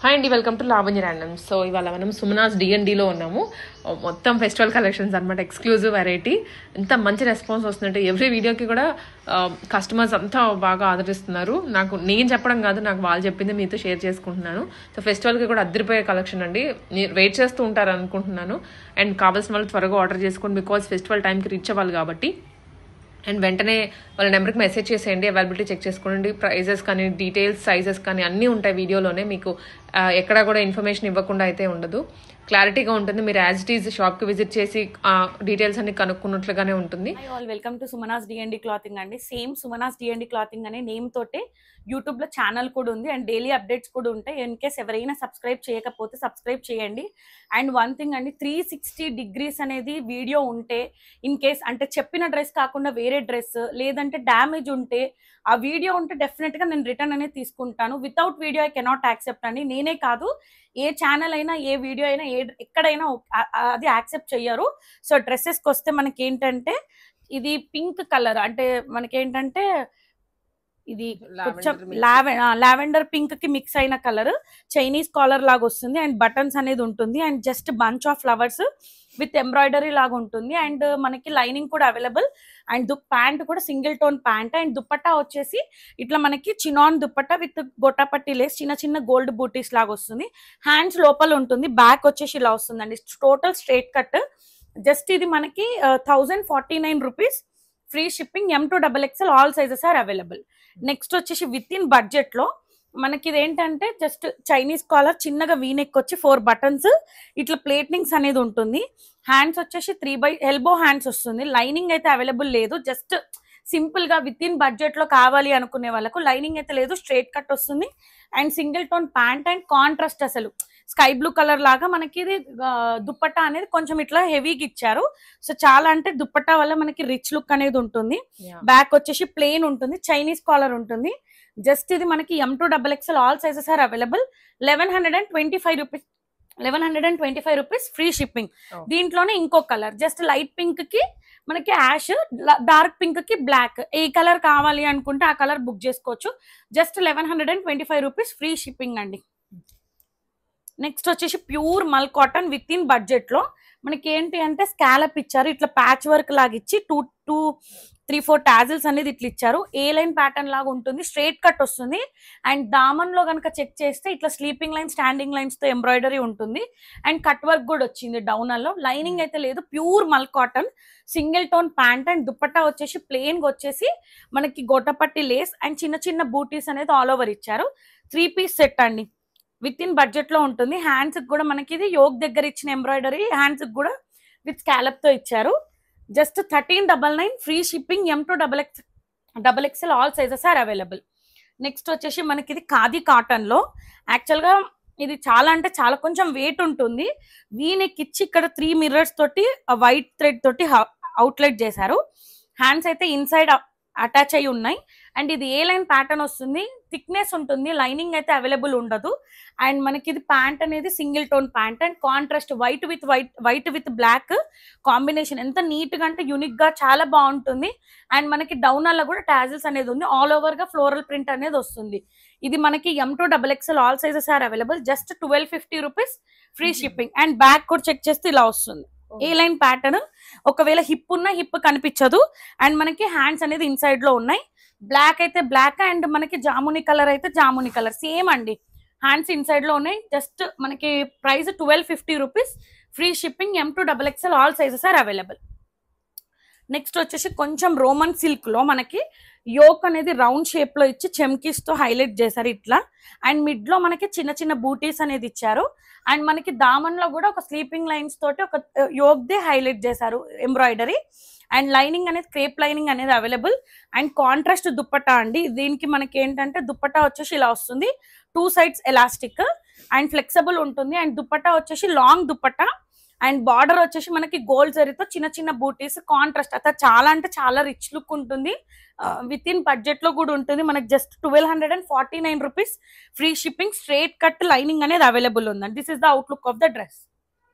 Hi అండి, welcome to Lavanya random. So ఇవాళ మనం సుమనాస్ D&Dలో ఉన్నాము. మొత్తం ఫెస్టివల్ కలెక్షన్స్ అనమాట, ఎక్స్క్లూజివ్ వెరైటీ. ఎంత మంచి రెస్పాన్స్ వస్తుందంటే ఎవ్రీ వీడియోకి కూడా కస్టమర్స్ అంతా బాగా ఆదరిస్తున్నారు. నేను చెప్పడం కాదు, నాకు వాళ్ళు చెప్పింది మీతో షేర్ చేసుకుంటున్నాను. సో ఫెస్టివల్కి కూడా అద్దరిపోయే కలెక్షన్ అండి. వెయిట్ చేస్తూ ఉంటారు అనుకుంటున్నాను. అండ్ కావాల్సిన వాళ్ళు త్వరగా ఆర్డర్ చేసుకోండి, బికాజ్ ఫెస్టివల్ టైంకి రీచ్ అవ్వాలి కాబట్టి. అండ్ వెంటనే వాళ్ళ నెంబర్కి మెసేజ్ చేసేయండి, అవైలబిలిటీ చెక్ చేసుకోండి. ప్రైజెస్ కానీ, డీటెయిల్స్, సైజెస్ కానీ అన్నీ ఉంటాయి వీడియోలోనే. మీకు ఎక్కడా కూడా ఇన్ఫర్మేషన్ ఇవ్వకుండా అయితే ఉండదు, క్లారిటీగా ఉంటుంది. మీరు యాజ్ ఇట్ ఈజ్ షాప్కి విజిట్ చేసి డీటెయిల్స్ అన్ని కనుక్కున్నట్లుగానే ఉంటుంది. Welcome to Sumanas D&D clothing అండి. సేమ్ సుమనాస్ D&D క్లాతింగ్ అనే నేమ్ తోటే యూట్యూబ్ లో ఛానల్ కూడా ఉంది అండ్ డైలీ అప్డేట్స్ కూడా ఉంటాయి. ఇన్ కేస్ ఎవరైనా సబ్స్క్రైబ్ చేయకపోతే సబ్స్క్రైబ్ చేయండి. అండ్ వన్ థింగ్ అండి, 360 degrees అనేది వీడియో ఉంటే, ఇన్ కేస్ అంటే చెప్పిన డ్రెస్ కాకుండా వేరే డ్రెస్ లేదంటే డ్యామేజ్ ఉంటే, ఆ వీడియో ఉంటే డెఫినెట్ గా నేను రిటర్న్ అనేది తీసుకుంటాను. Without video I cannot accept అండి. నేనే కాదు, ఏ ఛానల్ అయినా, ఏ వీడియో అయినా, ఎక్కడైనా అది యాక్సెప్ట్ చెయ్యరు. సో డ్రెస్సెస్కి వస్తే మనకి ఏంటంటే, ఇది పింక్ కలర్, అంటే మనకేంటంటే ఇది కొంచెం లావెండర్ పింక్ కి మిక్స్ అయిన కలర్, చైనీస్ కాలర్ లాగా వస్తుంది. అండ్ బటన్స్ అనేది ఉంటుంది. And just bunch of flowers with embroidery లాగా ఉంటుంది. అండ్ మనకి లైనింగ్ కూడా అవైలబుల్. అండ్ ప్యాంట్ కూడా single tone pant. And dupatta వచ్చేసి ఇట్లా మనకి చినాన్ దుప్పట్టా విత్ గొట్టాపట్టి లేస్, చిన్న చిన్న గోల్డ్ బూటీస్ లాగా వస్తుంది. హ్యాండ్స్ లోపల ఉంటుంది, బ్యాక్ వచ్చేసి ఇలా వస్తుందండి. Total straight cut. జస్ట్ ఇది మనకి 1049 rupees, free shipping. M2XXL all sizes are available. Next వచ్చేసి విత్ ఇన్ బడ్జెట్ లో మనకి ఇది ఏంటంటే, జస్ట్ చైనీస్ కాలర్, చిన్నగా వీనెక్ వచ్చి 4 బటన్స్, ఇట్లా ప్లేట్నింగ్స్ అనేది ఉంటుంది. హ్యాండ్స్ వచ్చేసి 3 ఎల్బో హ్యాండ్స్ వస్తుంది. లైనింగ్ అయితే అవైలబుల్ లేదు. జస్ట్ సింపుల్ గా విత్ ఇన్ బడ్జెట్ లో కావాలి అనుకునే వాళ్ళకు లైనింగ్ అయితే లేదు, స్ట్రైట్ కట్ వస్తుంది. And single tone pant and contrast, అసలు స్కై బ్లూ కలర్ లాగా మనకి ఇది దుప్పట్టా అనేది కొంచెం ఇట్లా హెవీగా ఇచ్చారు. సో చాలా అంటే దుప్పట్టా వల్ల మనకి రిచ్ లుక్ అనేది ఉంటుంది. బ్యాక్ వచ్చేసి ప్లెయిన్ ఉంటుంది, చైనీస్ కాలర్ ఉంటుంది. జస్ట్ ఇది మనకి M2XXL all sizes are available. 1125 rupees free shipping. దీంట్లోనే ఇంకో కలర్, జస్ట్ లైట్ పింక్ కి మనకి యాష్, డార్క్ పింక్ కి బ్లాక్, ఏ కలర్ కావాలి అనుకుంటే ఆ కలర్ బుక్ చేసుకోవచ్చు. జస్ట్ 1125 రూపీస్ ఫ్రీ షిప్పింగ్ అండి. నెక్స్ట్ వచ్చేసి pure mul cotton within budget లో మనకి ఏంటి అంటే, స్కాలప్ ఇచ్చారు, ఇట్లా ప్యాచ్ వర్క్ లాగా ఇచ్చి 2-3-4 టాజిల్స్ అనేది ఇట్లా ఇచ్చారు. ఏ లైన్ ప్యాటర్న్ లాగా ఉంటుంది, స్ట్రైట్ కట్ వస్తుంది. అండ్ దామన్ లో కనుక చెక్ చేస్తే ఇట్లా స్లీపింగ్ లైన్, స్టాండింగ్ లైన్స్ తో ఎంబ్రాయిడరీ ఉంటుంది. అండ్ కట్ వర్క్ కూడా వచ్చింది డౌనర్ లో. లైనింగ్ అయితే లేదు, pure mul cotton, single tone pant. And dupatta వచ్చేసి ప్లెయిన్ గా వచ్చేసి మనకి గొట్టపట్టి లేస్ అండ్ చిన్న చిన్న బూటీస్ అనేది ఆల్ ఓవర్ ఇచ్చారు. 3 పీస్ సెట్ అండి, విత్ ఇన్ బడ్జెట్ లో ఉంటుంది. హ్యాండ్స్ కూడా మనకి ఇది యోగ్ దగ్గర ఇచ్చిన ఎంబ్రాయిడరీ, హ్యాండ్స్ కూడా విత్ స్కాలప్ తో ఇచ్చారు. Just 1399 free shipping. M2XXL all sizes are available. Next వచ్చేసి మనకి ఇది ఖాదీ కాటన్ లో, యాక్చువల్ గా ఇది చాలా అంటే చాలా కొంచెం వెయిట్ ఉంటుంది. వీనెక్ ఇచ్చి ఇక్కడ 3 మిర్రర్స్ తోటి వైట్ థ్రెడ్ తోటి అవుట్లెట్ చేశారు. హ్యాండ్స్ అయితే ఇన్సైడ్ అటాచ్ అయి ఉన్నాయి. అండ్ ఇది ఏ లైన్ ప్యాటర్న్ వస్తుంది, థిక్నెస్ ఉంటుంది, లైనింగ్ అయితే అవైలబుల్ ఉండదు. అండ్ మనకి ఇది ప్యాంట్ అనేది single tone pant and contrast white with black combination. ఎంత నీట్ గా అంటే యూనిక్ గా చాలా బాగుంటుంది. అండ్ మనకి డౌనర్ లో కూడా టాజిల్స్ అనేది ఉంది, ఆల్ ఓవర్ గా ఫ్లోరల్ ప్రింట్ అనేది వస్తుంది. ఇది మనకి M2XXL all sizes are available. Just 1250 rupees free shipping. And back కూడా చెక్ చేస్తే ఇలా వస్తుంది, ఏ లైన్ ప్యాటర్న్. ఒకవేళ హిప్ ఉన్న హిప్ కనిపించదు. అండ్ మనకి హ్యాండ్స్ అనేది ఇన్సైడ్ లో ఉన్నాయి. బ్లాక్ అయితే బ్లాక్ అండ్ మనకి జామునీ కలర్ అయితే జామునీ కలర్ సేమ్ అండి. హ్యాండ్స్ ఇన్సైడ్ లో ఉన్నాయి. జస్ట్ మనకి price 1250 rupees free shipping. M2XXL all sizes are available. Next వచ్చేసి కొంచెం రోమన్ సిల్క్ లో మనకి యోక్ అనేది రౌండ్ షేప్ లో ఇచ్చి చెమ్కీస్ తో హైలైట్ చేశారు ఇట్లా. అండ్ మిడ్ లో మనకి చిన్న చిన్న బూటీస్ అనేది ఇచ్చారు. అండ్ మనకి దామన్ లో కూడా ఒక స్లీపింగ్ లైన్స్ తోటి ఒక యోక్ దే హైలైట్ చేశారు ఎంబ్రాయిడరీ. అండ్ లైనింగ్ అనేది క్రేప్ లైనింగ్ అనేది అవైలబుల్. అండ్ కాంట్రాస్ట్ దుప్పట్టా అండి. దీనికి మనకి ఏంటంటే దుప్పట్టా వచ్చేసి ఇలా వస్తుంది, 2 సైడ్స్ ఎలాస్టిక్ అండ్ ఫ్లెక్సిబుల్ ఉంటుంది. అండ్ దుప్పట్టా వచ్చేసి లాంగ్ దుప్పట్టా. అండ్ బార్డర్ వచ్చేసి మనకి గోల్డ్ జరీతో చిన్న చిన్న బూటీస్, కాంట్రాస్ట్ అట్లా చాలా అంటే చాలా రిచ్ లుక్ ఉంటుంది. విత్ ఇన్ బడ్జెట్ లో కూడా ఉంటుంది. మనకి just 1249 rupees free shipping. Straight cut lining అనేది అవైలబుల్ ఉందండి. This is the outlook of the dress.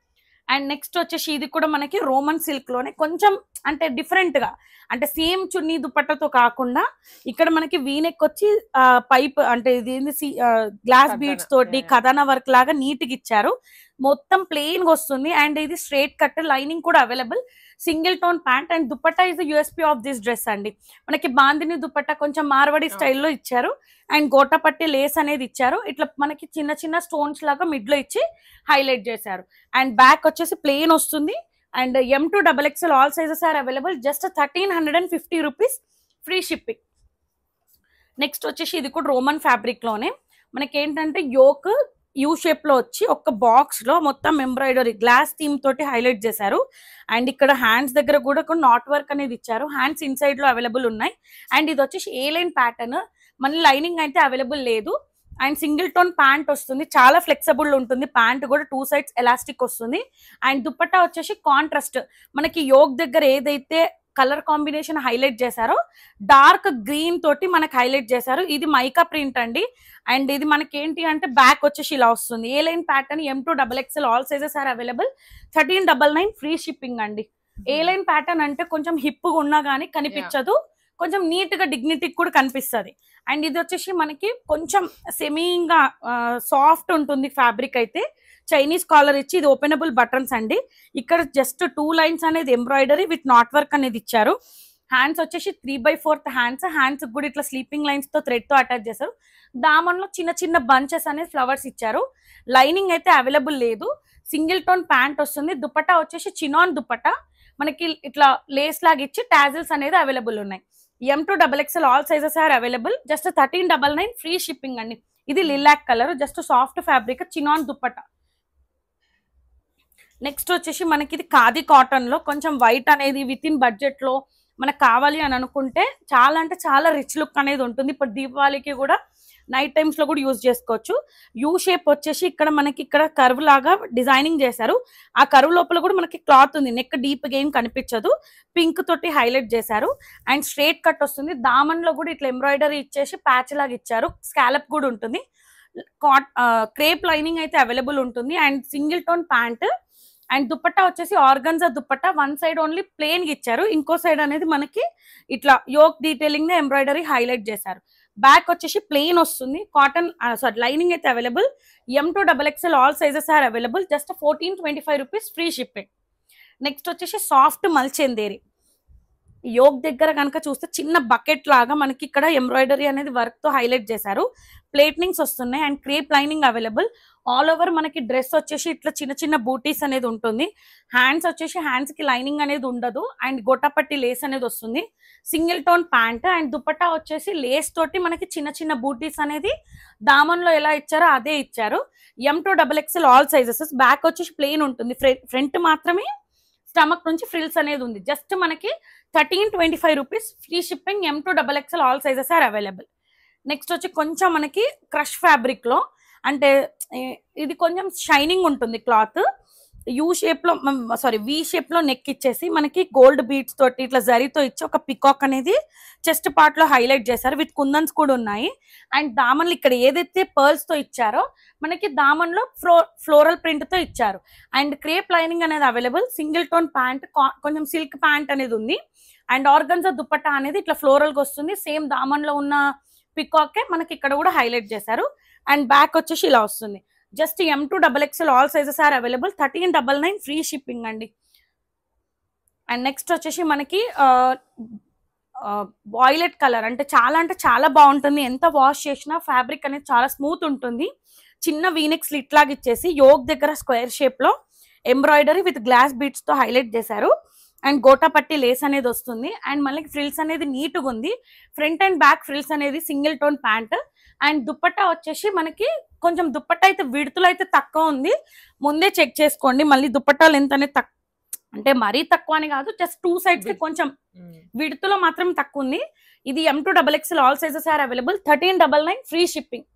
And next వచ్చేసి ఇది కూడా మనకి రోమన్ సిల్క్ లోనే కొంచెం అంటే డిఫరెంట్ గా, అంటే సేమ్ చున్నీ దుపట్టతో కాకుండా ఇక్కడ మనకి వీనెక్ వచ్చి పైప్ అంటే ఇది గ్లాస్ బీడ్స్ తోటి కథానా వర్క్ లాగా నీట్ గా ఇచ్చారు. మొత్తం ప్లెయిన్ గా వస్తుంది అండ్ ఇది స్ట్రేట్ కట్, లైనింగ్ కూడా available, single tone pant. And dupatta is the USP of this dress అండి. మనకి బాందిని దుపట్టా కొంచెం మార్వాడి స్టైల్లో ఇచ్చారు అండ్ గోటపట్టి లేస్ అనేది ఇచ్చారు. ఇట్లా మనకి చిన్న చిన్న స్టోన్స్ లాగా మిడ్ లో ఇచ్చి హైలైట్ చేశారు. అండ్ బ్యాక్ వచ్చేసి ప్లెయిన్ వస్తుంది. And M2XXL all sizes are available, just 1350 rupees, free shipping. Next వచ్చేసి ఇది కూడా రోమన్ ఫ్యాబ్రిక్ లోనే మనకి ఏంటంటే యోక్ యూ షేప్ లో వచ్చి ఒక బాక్స్ లో మొత్తం ఎంబ్రాయిడరీ గ్లాస్ థీమ్ తోటి హైలైట్ చేశారు. అండ్ ఇక్కడ హ్యాండ్స్ దగ్గర కూడా నాట్ వర్క్ అనేది ఇచ్చారు. హ్యాండ్స్ ఇన్సైడ్ లో అవైలబుల్ ఉన్నాయి. అండ్ ఇది వచ్చేసి ఏ లైన్ ప్యాటర్న్, మళ్ళీ లైనింగ్ అయితే అవైలబుల్ లేదు. అండ్ సింగిల్ టోన్ ప్యాంట్ వస్తుంది, చాలా ఫ్లెక్సిబుల్ ఉంటుంది. ప్యాంట్ కూడా 2 సైడ్స్ ఎలాస్టిక్ వస్తుంది. అండ్ దుపట్టా వచ్చేసి కాంట్రాస్ట్, మనకి యోక్ దగ్గర ఏదైతే కలర్ కాంబినేషన్ హైలైట్ చేశారో డార్క్ గ్రీన్ తోటి మనకి హైలైట్ చేశారు. ఇది మైకా ప్రింట్ అండి. అండ్ ఇది మనకి ఏంటి అంటే బ్యాక్ వచ్చేసి ఇలా వస్తుంది. A line pattern, M2XXL all sizes are available, 1399, free shipping అండి. ఏ లైన్ ప్యాటర్న్ అంటే కొంచెం హిప్ ఉన్నా గానీ కనిపించదు, కొంచెం నీట్ గా డిగ్నిటీ కూడా కనిపిస్తుంది. అండ్ ఇది వచ్చేసి మనకి కొంచెం సెమీగా సాఫ్ట్ ఉంటుంది ఫ్యాబ్రిక్ అయితే. చైనీస్ కాలర్ ఇచ్చి ఇది ఓపెనబుల్ బటన్స్ అండి. ఇక్కడ జస్ట్ 2 లైన్స్ అనేది ఎంబ్రాయిడరీ విత్ నాట్ వర్క్ అనేది ఇచ్చారు. హ్యాండ్స్ వచ్చేసి 3/4 హ్యాండ్స్. హ్యాండ్స్ కూడా ఇట్లా స్లీపింగ్ లైన్స్ తో థ్రెడ్ తో అటాచ్ చేశారు. దామన్లో చిన్న చిన్న బంచెస్ అనేది ఫ్లవర్స్ ఇచ్చారు. లైనింగ్ అయితే అవైలబుల్ లేదు. సింగిల్ టోన్ ప్యాంట్ వస్తుంది. దుపట్టా వచ్చేసి చినాన్ దుపట్టా, మనకి ఇట్లా లేస్ లాగా ఇచ్చి టాజిల్స్ అనేది అవైలబుల్ ఉన్నాయి. M2XXL all sizes are available, just 1399, free shipping అండి. ఇది lilac colour, just soft fabric, chinon dupatta. Next వచ్చేసి మనకి ఇది ఖాదీ కాటన్ లో కొంచెం వైట్ అనేది విత్ ఇన్ బడ్జెట్ లో మనకు కావాలి అని అనుకుంటే చాలా అంటే చాలా రిచ్ లుక్ అనేది ఉంటుంది. ఇప్పుడు దీపావళికి కూడా నైట్ టైమ్స్ లో కూడా యూజ్ చేసుకోవచ్చు. యూ షేప్ వచ్చేసి ఇక్కడ మనకి ఇక్కడ కర్వ్ లాగా డిజైనింగ్ చేశారు. ఆ కర్వ్ లోపల కూడా మనకి క్లాత్ ఉంది, నెక్ డీప్ గా ఏం కనిపించదు, పింక్ తోటి హైలైట్ చేశారు. అండ్ స్ట్రేట్ కట్ వస్తుంది. దామన్ లో కూడా ఇట్లా ఎంబ్రాయిడరీ ఇచ్చేసి ప్యాచ్ లాగా ఇచ్చారు. స్కాలప్ కూడా ఉంటుంది. క్రేప్ లైనింగ్ అయితే అవైలబుల్ ఉంటుంది. And single tone pant. And dupatta వచ్చేసి organza dupatta, 1 side only plain గా ఇచ్చారు, ఇంకో సైడ్ అనేది మనకి ఇట్లా యోక్ డీటెయిలింగ్ ఎంబ్రాయిడరీ హైలైట్ చేశారు. బ్యాక్ వచ్చేసి ప్లెయిన్ వస్తుంది. కాటన్ లైనింగ్ అయితే available. M2XXL all sizes are available, just 1425 rupees, free shipping. Next వచ్చేసి సాఫ్ట్ మల్చెందేరి. యోక్ దగ్గర కనుక చూస్తే చిన్న బకెట్ లాగా మనకి ఇక్కడ ఎంబ్రాయిడరీ అనేది వర్క్ తో హైలైట్ చేశారు. ప్లేట్నింగ్స్ వస్తున్నాయి and crepe lining available. All over మనకి డ్రెస్ వచ్చేసి ఇట్లా చిన్న చిన్న బూటీస్ అనేది ఉంటుంది. హ్యాండ్స్ వచ్చేసి హ్యాండ్స్ కి లైనింగ్ అనేది ఉండదు. అండ్ గొట్టపట్టి లేస్ అనేది వస్తుంది. Single tone pant. And dupatta వచ్చేసి లేస్ తోటి మనకి చిన్న చిన్న బూటీస్ అనేది దామన్ లో ఎలా ఇచ్చారో అదే ఇచ్చారు. M2XXL all sizes. బ్యాక్ వచ్చేసి ప్లెయిన్ ఉంటుంది, ఫ్రంట్ మాత్రమే స్టమక్ నుంచి ఫ్రిల్స్ అనేది ఉంది. జస్ట్ మనకి 1325 rupees, free shipping. M2XXL all sizes are available. Next వచ్చి కొంచెం మనకి క్రష్ ఫ్యాబ్రిక్ లో, అంటే ఇది కొంచెం షైనింగ్ ఉంటుంది క్లాత్. యూ షేప్ లో వి షేప్ లో నెక్ ఇచ్చేసి మనకి గోల్డ్ బీడ్స్ తోటి ఇట్లా జరీతో ఇచ్చి ఒక పికాక్ అనేది చెస్ట్ పార్ట్ లో హైలైట్ చేశారు. విత్ కుందన్స్ కూడా ఉన్నాయి. అండ్ దామన్లు ఇక్కడ ఏదైతే పర్ల్స్ తో ఇచ్చారో మనకి దామన్ లో ఫ్లోరల్ ప్రింట్ తో ఇచ్చారు. అండ్ క్రేప్ లైనింగ్ అనేది అవైలబుల్. సింగిల్ టోన్ ప్యాంట్, కొంచెం సిల్క్ ప్యాంట్ అనేది ఉంది. అండ్ ఆర్గన్జా దుపట్టా అనేది ఇట్లా ఫ్లోరల్ గా వస్తుంది. సేమ్ దామన్ లో ఉన్న పికాకే మనకి ఇక్కడ కూడా హైలైట్ చేశారు. అండ్ బ్యాక్ వచ్చేసి ఇలా వస్తుంది. Just M2XXL all sizes are available, 1399, free shipping అండి. అండ్ నెక్స్ట్ వచ్చేసి మనకి వాయిలెట్ కలర్, అంటే చాలా బాగుంటుంది. ఎంత వాష్ చేసినా ఫ్యాబ్రిక్ అనేది చాలా స్మూత్ ఉంటుంది. చిన్న వీనెక్ స్లిట్ లాగా ఇచ్చేసి యోక్ దగ్గర స్క్వేర్ షేప్ లో ఎంబ్రాయిడరీ విత్ గ్లాస్ బీడ్స్ తో హైలైట్ చేశారు. అండ్ గోటాపట్టి లేస్ అనేది వస్తుంది. అండ్ మళ్ళీ ఫ్రిల్స్ అనేది నీట్ గా ఉంది. ఫ్రంట్ అండ్ బ్యాక్ ఫ్రిల్స్ అనేది single tone pant. And dupatta వచ్చేసి మనకి కొంచెం దుపట్టా అయితే విడుతులు అయితే తక్కువ ఉంది, ముందే చెక్ చేసుకోండి. మళ్ళీ దుపట్టా లెంత్ అనేది అంటే మరీ తక్కువ అని కాదు, జస్ట్ 2 సైడ్స్ కి కొంచెం విడుతులో మాత్రం తక్కువ ఉంది. ఇది M2XXL all sizes are available, 1399, free shipping.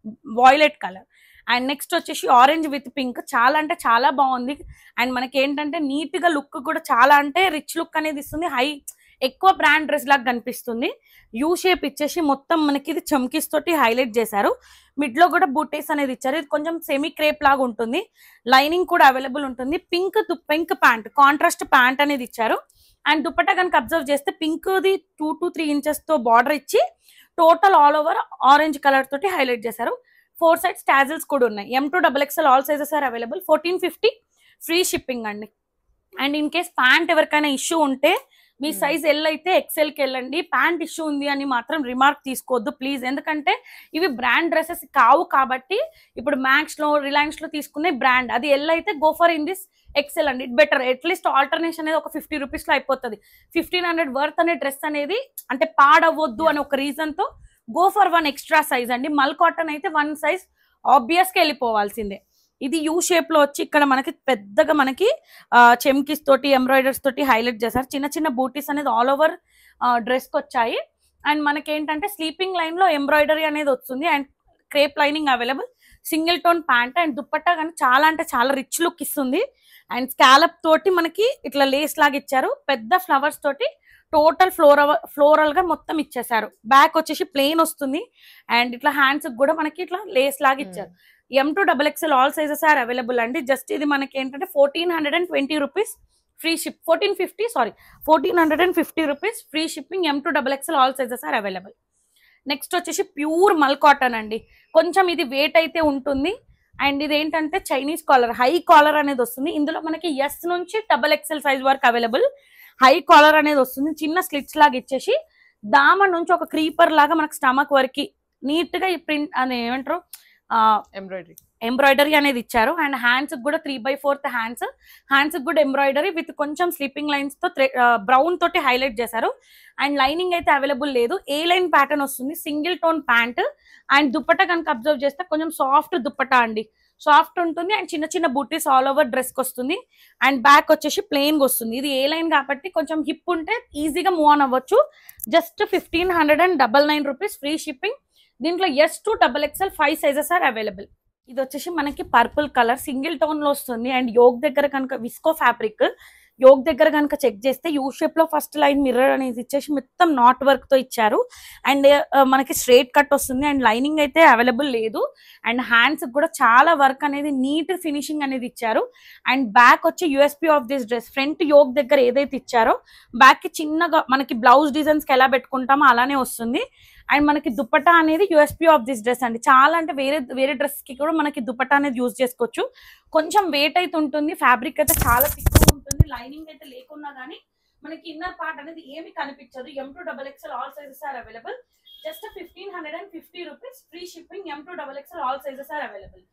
Violet colour. And next వచ్చేసి ఆరెంజ్ విత్ పింక్, చాలా అంటే చాలా బాగుంది. అండ్ మనకి ఏంటంటే నీట్ గా లుక్ కూడా చాలా అంటే రిచ్ లుక్ అనేది ఇస్తుంది. హై ఎక్కువ బ్రాండ్ డ్రెస్ లాగా కనిపిస్తుంది. యూ షేప్ ఇచ్చేసి మొత్తం మనకి ఇది చమ్కీస్ తోటి హైలైట్ చేశారు. మిడ్ లో కూడా బూటీస్ అనేది ఇచ్చారు. ఇది కొంచెం సెమీ క్రేప్ లాగా ఉంటుంది. లైనింగ్ కూడా అవైలబుల్ ఉంటుంది. పింక్ ప్యాంట్, కాంట్రాస్ట్ ప్యాంట్ అనేది ఇచ్చారు. అండ్ దుపట్టా కనుక అబ్జర్వ్ చేస్తే పింక్ ది 2 to 3 inches తో బార్డర్ ఇచ్చి total all over orange colour తోటి హైలైట్ చేశారు. 4 sides టాజిల్స్ కూడా ఉన్నాయి. M2XXL all sizes are available. 1450 free shipping అండి. అండ్ ఇన్ కేస్ ప్యాంట్ ఎవరికైనా ఇష్యూ ఉంటే మీ సైజ్ ఎల్ అయితే ఎక్సెల్ కి వెళ్ళండి. ప్యాంట్ ఇష్యూ ఉంది అని మాత్రం రిమార్క్ తీసుకోవద్దు ప్లీజ్. ఎందుకంటే ఇవి బ్రాండ్ డ్రెస్సెస్ కావు కాబట్టి ఇప్పుడు మ్యాక్స్ లో రిలయన్స్ లో తీసుకునే బ్రాండ్, అది ఎల్ అయితే go for in this XL అండి. It better. అట్లీస్ట్ ఆల్టర్నేషన్ అనేది ఒక 50 rupees లో అయిపోతుంది. 1500 వర్త్ అనే డ్రెస్ అనేది అంటే పాడవద్దు అని ఒక రీజన్ తో గో ఫర్ 1 extra సైజ్ అండి. మల్ కాటన్ అయితే 1 size ఆబ్వియస్ గా వెళ్ళిపోవాల్సిందే. ఇది యూ షేప్ లో వచ్చి ఇక్కడ మనకి పెద్దగా మనకి చెమ్కీస్ తోటి ఎంబ్రాయిడర్స్ తోటి హైలైట్ చేశారు. చిన్న చిన్న బూటీస్ అనేది ఆల్ ఓవర్ డ్రెస్ కి వచ్చాయి. అండ్ మనకి ఏంటంటే స్లీపింగ్ లైన్ లో ఎంబ్రాయిడరీ అనేది వస్తుంది. And crepe lining available. Single tone pant and dupatta కానీ చాలా అంటే చాలా రిచ్ లుక్ ఇస్తుంది. అండ్ స్కాలప్ తోటి మనకి ఇట్లా లేస్ లాగా ఇచ్చారు. పెద్ద ఫ్లవర్స్ తోటి టోటల్ ఫ్లోరల్ గా మొత్తం ఇచ్చేసారు. బ్యాక్ వచ్చేసి ప్లెయిన్ వస్తుంది. అండ్ ఇట్లా హ్యాండ్స్ కూడా మనకి ఇట్లా లేస్ లాగా ఇచ్చారు. M2XXL all sizes are available అండి. జస్ట్ ఇది మనకి ఏంటంటే 1420 rupees free ship. 1450 rupees free shipping. M2XXL all sizes are available. Next వచ్చేసి ప్యూర్ మల్ కాటన్ అండి. కొంచెం ఇది వెయిట్ అయితే ఉంటుంది. అండ్ ఇది ఏంటంటే చైనీస్ కాలర్, హై కాలర్ అనేది వస్తుంది. ఇందులో మనకి ఎస్ నుంచి XXL సైజ్ వరకు అవైలబుల్. హై కాలర్ అనేది వస్తుంది. చిన్న స్లిట్స్ లాగా ఇచ్చేసి దామన్ నుంచి ఒక క్రీపర్ లాగా మనకి స్టమక్ వరకు నీట్ గా ఈ ప్రింట్ అని ఏమంటారు ఎంబ్రాయిడరీ అనేది ఇచ్చారు. అండ్ హ్యాండ్స్ కూడా 3/4 హ్యాండ్స్ కూడా ఎంబ్రాయిడరీ విత్ కొంచెం స్లీపింగ్ లైన్స్ తో బ్రౌన్ తోటి హైలైట్ చేశారు. అండ్ లైనింగ్ అయితే అవైలబుల్ లేదు. ఏ లైన్ ప్యాటర్న్ వస్తుంది. Single tone pant. And dupatta కనుక అబ్జర్వ్ చేస్తే కొంచెం సాఫ్ట్ దుపట్టా అండి. సాఫ్ట్ ఉంటుంది. అండ్ చిన్న చిన్న బూటీస్ ఆల్ ఓవర్ డ్రెస్ కి వస్తుంది. అండ్ బ్యాక్ వచ్చేసి ప్లెయిన్ గా వస్తుంది. ఇది ఏ లైన్ కాబట్టి కొంచెం హిప్ ఉంటే ఈజీగా మూవ్ ఆన్ అవ్వచ్చు. Just 1599 rupees free shipping. దీంట్లో S2XXL 5 sizes ఆర్ అవైలబుల్. ఇది వచ్చేసి మనకి పర్పుల్ కలర్ సింగిల్ టోన్ లో వస్తుంది. అండ్ యోగ్ దగ్గర కనుక విస్కో ఫ్యాబ్రిక్ యోగ్ దగ్గర కనుక చెక్ చేస్తే యూ షేప్ లో ఫస్ట్ లైన్ మిర్రర్ అనేది ఇచ్చేసి మొత్తం నాట్ వర్క్ తో ఇచ్చారు. అండ్ మనకి స్ట్రైట్ కట్ వస్తుంది. అండ్ లైనింగ్ అయితే అవైలబుల్ లేదు. అండ్ హ్యాండ్స్ కూడా చాలా వర్క్ అనేది నీట్ ఫినిషింగ్ అనేది ఇచ్చారు. అండ్ బ్యాక్ వచ్చి USP of this dress front Yog దగ్గర ఏదైతే ఇచ్చారో బ్యాక్ కి చిన్నగా మనకి బ్లౌజ్ డిజైన్స్ కి ఎలా పెట్టుకుంటామో అలానే వస్తుంది. అండ్ మనకి దుపట్టా అనేది యూఎస్పీ ఆఫ్ దిస్ డ్రెస్ అండి. చాలా అంటే వేరే డ్రెస్ కి కూడా మనకి దుపట్టా అనేది యూజ్ చేసుకోవచ్చు. కొంచెం వెయిట్ అయితే ఉంటుంది. ఫ్యాబ్రిక్ అయితే చాలా థిక్ ఉంటుంది. లైనింగ్ అయితే లేకున్నా కానీ మనకి ఇన్నర్ పార్ట్ అనేది ఏమి కనిపించదు. M2XXL all sizes are available. Just 1550 rupees free shipping. M2XXL all sizes are available.